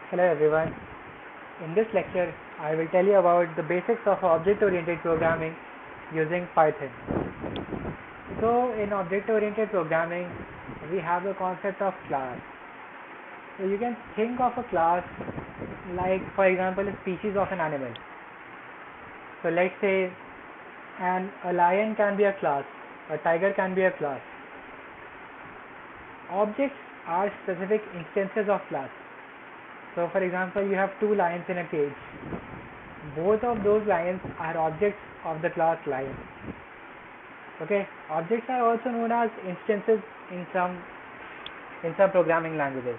Hello everyone. In this lecture, I will tell you about the basics of object-oriented programming using Python. So in object-oriented programming, we have the concept of class. So you can think of a class like, for example, a species of an animal. So let's say a lion can be a class, a tiger can be a class. Objects are specific instances of class. So for example, you have two lions in a cage. Both of those lions are objects of the class lion. Okay, objects are also known as instances in some programming languages.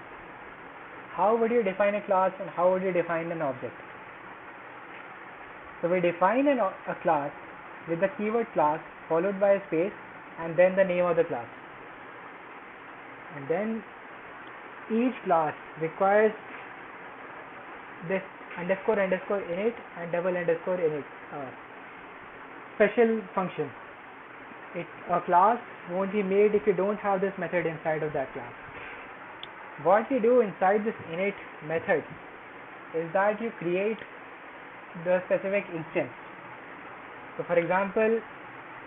How would you define a class and how would you define an object? So we define a class with the keyword class followed by a space and then the name of the class. And then each class requires this underscore init and double underscore init special function. A class won't be made if you don't have this method inside of that class. What you do inside this init method is that you create the specific instance. So for example,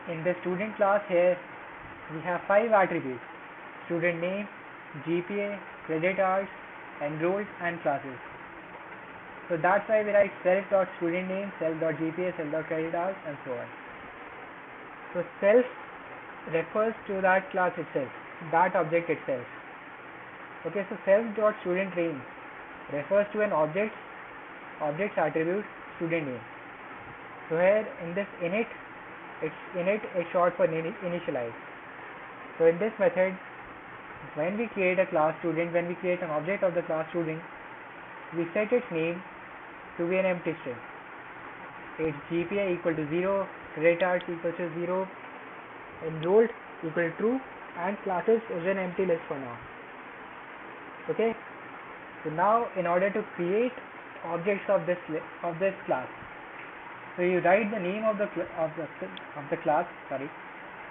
in the student class here, we have 5 attributes: student name, GPA, credit hours, enrolled, and classes. So that's why we write self.studentName, self.GPA, self.credit hours, and so on. So self refers to that class itself, that object itself. Okay, so self.studentName refers to an object's attribute student name. So here in this init is short for initialize. So in this method, when we create a class student, when we create an object of the class student, we set its name to be an empty string. Its GPA equal to 0, credit hours equal to 0, enrolled equal to true, and classes is an empty list for now. Okay. So now, in order to create objects of this class, so you write the name of the class,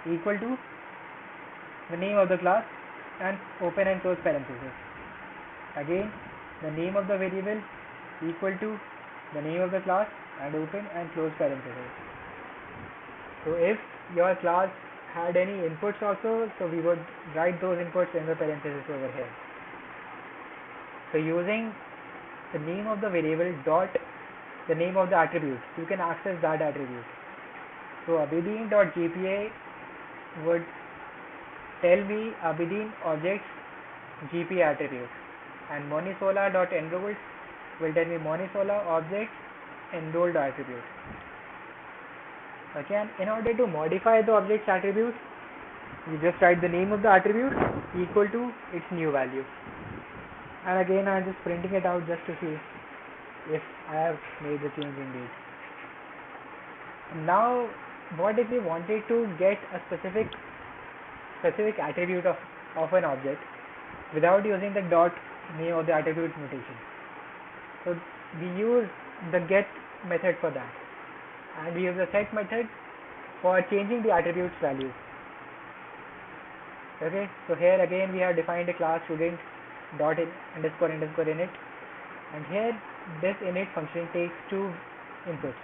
equal to the name of the class and open and close parentheses. Again, the name of the variable equal to the name of the class and open and close parentheses. So if your class had any inputs also, so we would write those inputs in the parentheses over here. So using the name of the variable dot the name of the attribute, you can access that attribute. So abidin.gpa would tell me Abidin object's GPA attribute, and monisola.enrolled will tell me Monisola object's enrolled attribute. Okay, and in order to modify the object's attribute, you just write the name of the attribute equal to its new value. And again, I'm just printing it out just to see if I have made the change indeed. Now, what if we wanted to get a specific attribute of an object without using the dot name of the attribute notation? So we use the get method for that, and we use the set method for changing the attributes values. Okay, so here again we have defined a class student dot underscore init, and here this init function takes two inputs,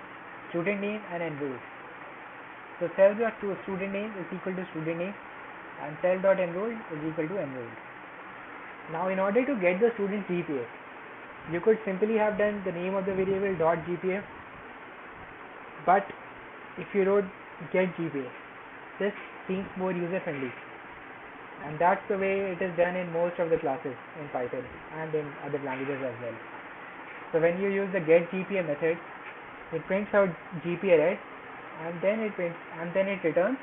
student name and enrolled. So self.student name is equal to student name and self.enrolled is equal to enrolled. Now in order to get the student GPA, you could simply have done the name of the variable dot GPA, but if you wrote get GPA, this seems more user friendly, and that's the way it is done in most of the classes in Python and in other languages as well. So when you use the get GPA method, it prints out GPA red, and then it returns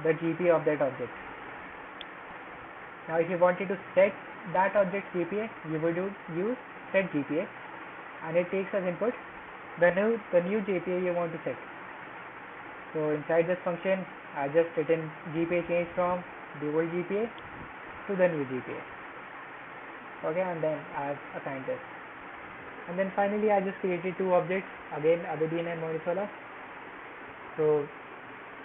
the GPA of that object. Now if you wanted to set that object's GPA, you would use set GPA, and it takes as input the new GPA you want to set. So inside this function, I just written GPA change from the old GPA to the new GPA. Okay, and then I have assigned this. And then finally I just created two objects, again Abidin and Monisola. So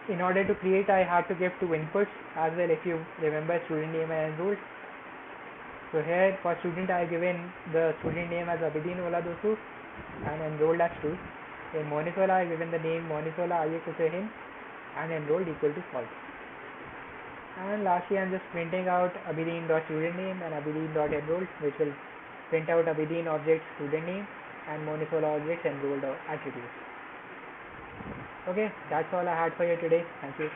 in order to create, I had to give two inputs as well, if you remember, student name and enrolled. So here for student I have given the student name as Abidin Ola Dosu and enrolled as true. In Monisola I have given the name Monisola Aye Kusehin and enrolled equal to false. And lastly I am just printing out Abidin.student name and Abidin.enrolled, which will print out Abidin object student name and Monisola object enrolled attributes. Okay, that's all I had for you today. Thank you.